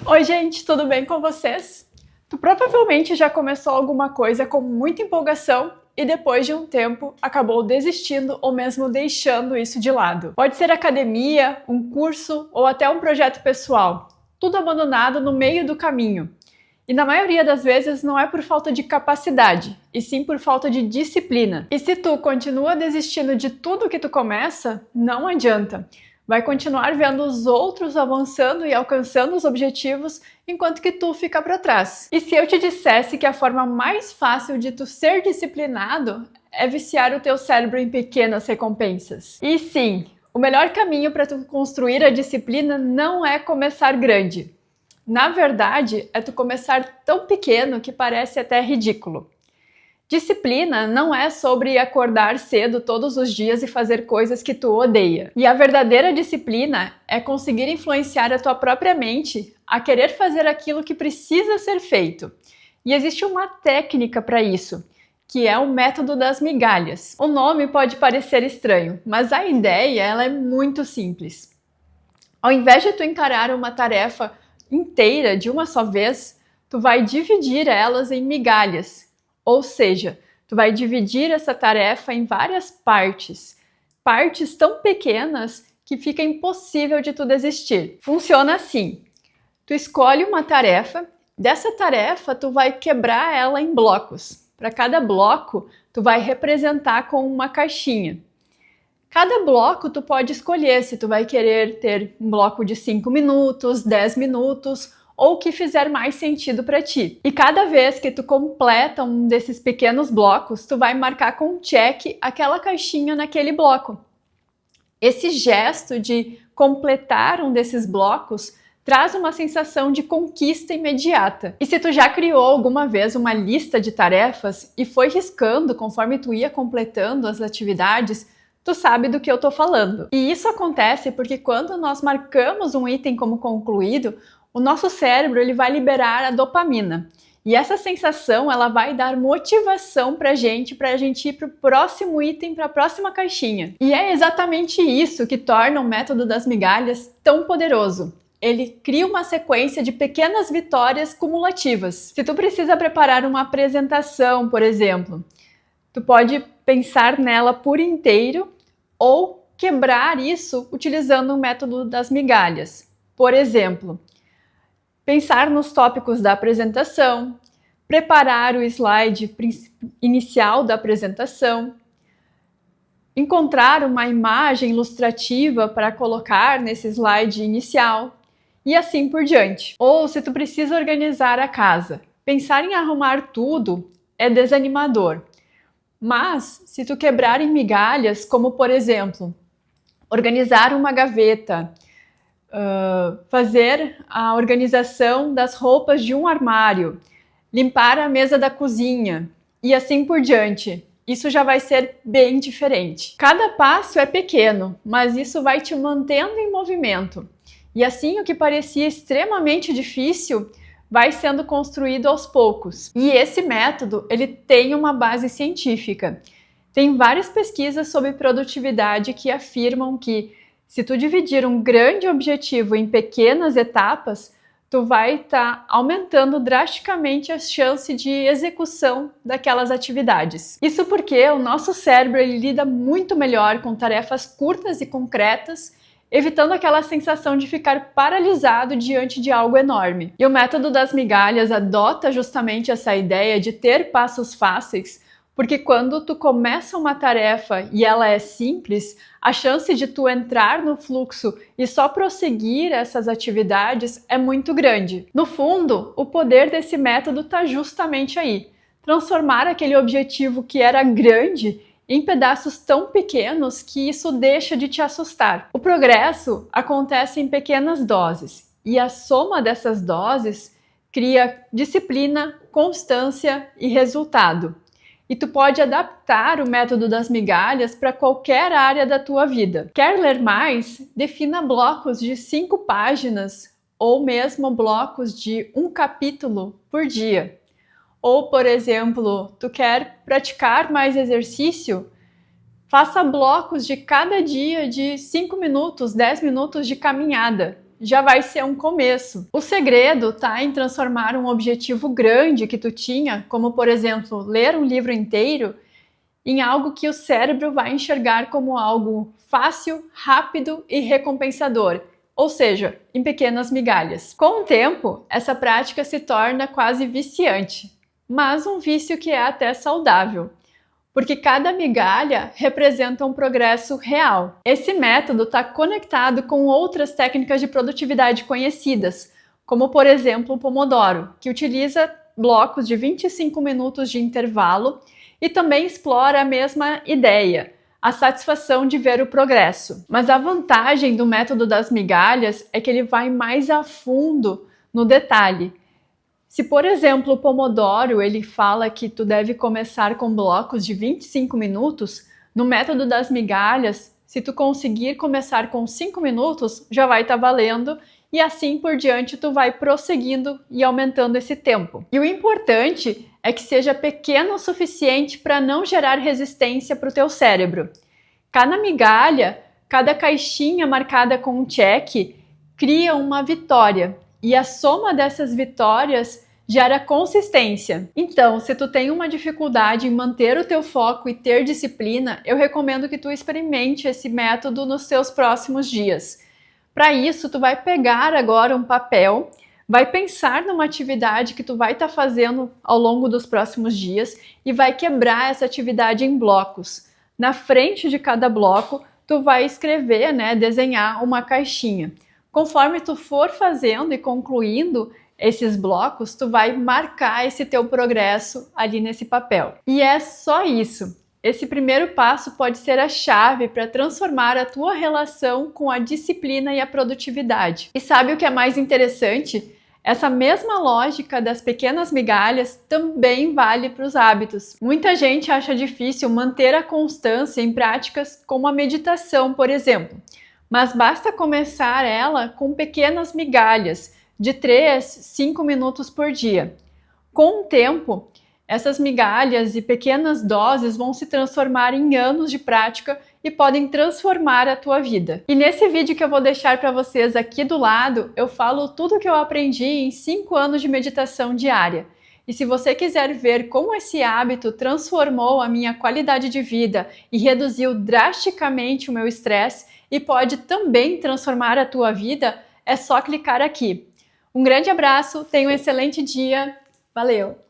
Oi, gente, tudo bem com vocês? Tu provavelmente já começou alguma coisa com muita empolgação e depois de um tempo acabou desistindo ou mesmo deixando isso de lado. Pode ser academia, um curso ou até um projeto pessoal, tudo abandonado no meio do caminho. E na maioria das vezes não é por falta de capacidade, e sim por falta de disciplina. E se tu continua desistindo de tudo que tu começa, não adianta. Vai continuar vendo os outros avançando e alcançando os objetivos, enquanto que tu fica para trás. E se eu te dissesse que a forma mais fácil de tu ser disciplinado é viciar o teu cérebro em pequenas recompensas? E sim, o melhor caminho para tu construir a disciplina não é começar grande. Na verdade, é tu começar tão pequeno que parece até ridículo. Disciplina não é sobre acordar cedo todos os dias e fazer coisas que tu odeia. E a verdadeira disciplina é conseguir influenciar a tua própria mente a querer fazer aquilo que precisa ser feito. E existe uma técnica para isso, que é o método das migalhas. O nome pode parecer estranho, mas a ideia ela é muito simples. Ao invés de tu encarar uma tarefa inteira de uma só vez, tu vai dividir elas em migalhas. Ou seja, tu vai dividir essa tarefa em várias partes tão pequenas que fica impossível de tu desistir. Funciona assim: tu escolhe uma tarefa, dessa tarefa tu vai quebrar ela em blocos. Para cada bloco, tu vai representar com uma caixinha. Cada bloco tu pode escolher se tu vai querer ter um bloco de 5 minutos, 10 minutos ou o que fizer mais sentido para ti. E cada vez que tu completa um desses pequenos blocos, tu vai marcar com um check aquela caixinha naquele bloco. Esse gesto de completar um desses blocos traz uma sensação de conquista imediata. E se tu já criou alguma vez uma lista de tarefas e foi riscando conforme tu ia completando as atividades, tu sabe do que eu tô falando. E isso acontece porque quando nós marcamos um item como concluído, o nosso cérebro ele vai liberar a dopamina. E essa sensação ela vai dar motivação pra gente ir pro próximo item, para a próxima caixinha. E é exatamente isso que torna o método das migalhas tão poderoso. Ele cria uma sequência de pequenas vitórias cumulativas. Se tu precisa preparar uma apresentação, por exemplo, tu pode pensar nela por inteiro ou quebrar isso utilizando o método das migalhas. Por exemplo, pensar nos tópicos da apresentação, preparar o slide inicial da apresentação, encontrar uma imagem ilustrativa para colocar nesse slide inicial e assim por diante. Ou se tu precisa organizar a casa, pensar em arrumar tudo é desanimador. Mas, se tu quebrar em migalhas, como por exemplo, organizar uma gaveta, fazer a organização das roupas de um armário, limpar a mesa da cozinha e assim por diante, isso já vai ser bem diferente. Cada passo é pequeno, mas isso vai te mantendo em movimento. E assim, o que parecia extremamente difícil vai sendo construído aos poucos. E esse método, ele tem uma base científica. Tem várias pesquisas sobre produtividade que afirmam que se tu dividir um grande objetivo em pequenas etapas, tu vai estar aumentando drasticamente a chance de execução daquelas atividades. Isso porque o nosso cérebro ele lida muito melhor com tarefas curtas e concretas, evitando aquela sensação de ficar paralisado diante de algo enorme. E o método das migalhas adota justamente essa ideia de ter passos fáceis, porque quando tu começa uma tarefa e ela é simples, a chance de tu entrar no fluxo e só prosseguir essas atividades é muito grande. No fundo, o poder desse método está justamente aí. Transformar aquele objetivo que era grande em pedaços tão pequenos que isso deixa de te assustar. O progresso acontece em pequenas doses e a soma dessas doses cria disciplina, constância e resultado. E tu pode adaptar o método das migalhas para qualquer área da tua vida. Quer ler mais? Defina blocos de 5 páginas ou mesmo blocos de 1 capítulo por dia. Ou, por exemplo, tu quer praticar mais exercício? Faça blocos de cada dia de 5 minutos, 10 minutos de caminhada. já vai ser um começo. O segredo tá em transformar um objetivo grande que tu tinha, como por exemplo, ler um livro inteiro, em algo que o cérebro vai enxergar como algo fácil, rápido e recompensador, ou seja, em pequenas migalhas. Com o tempo, essa prática se torna quase viciante, mas um vício que é até saudável, porque cada migalha representa um progresso real. Esse método está conectado com outras técnicas de produtividade conhecidas, como por exemplo o Pomodoro, que utiliza blocos de 25 minutos de intervalo e também explora a mesma ideia, a satisfação de ver o progresso. Mas a vantagem do método das migalhas é que ele vai mais a fundo no detalhe. Se, por exemplo, o Pomodoro ele fala que tu deve começar com blocos de 25 minutos, no método das migalhas, se tu conseguir começar com 5 minutos, já vai estar valendo e assim por diante tu vai prosseguindo e aumentando esse tempo. E o importante é que seja pequeno o suficiente para não gerar resistência para o teu cérebro. Cada migalha, cada caixinha marcada com um check, cria uma vitória. E a soma dessas vitórias gera consistência. Então, se tu tem uma dificuldade em manter o teu foco e ter disciplina, eu recomendo que tu experimente esse método nos seus próximos dias. Para isso, tu vai pegar agora um papel, vai pensar numa atividade que tu vai estar fazendo ao longo dos próximos dias e vai quebrar essa atividade em blocos. Na frente de cada bloco, tu vai escrever, desenhar uma caixinha. Conforme tu for fazendo e concluindo esses blocos, tu vai marcar esse teu progresso ali nesse papel. E é só isso. Esse primeiro passo pode ser a chave para transformar a tua relação com a disciplina e a produtividade. E sabe o que é mais interessante? Essa mesma lógica das pequenas migalhas também vale para os hábitos. Muita gente acha difícil manter a constância em práticas como a meditação, por exemplo. Mas basta começar ela com pequenas migalhas, de 3, 5 minutos por dia. Com o tempo, essas migalhas e pequenas doses vão se transformar em anos de prática e podem transformar a tua vida. E nesse vídeo que eu vou deixar para vocês aqui do lado, eu falo tudo que eu aprendi em 5 anos de meditação diária. E se você quiser ver como esse hábito transformou a minha qualidade de vida e reduziu drasticamente o meu estresse e pode também transformar a tua vida, é só clicar aqui. Um grande abraço, tenha um excelente dia, valeu!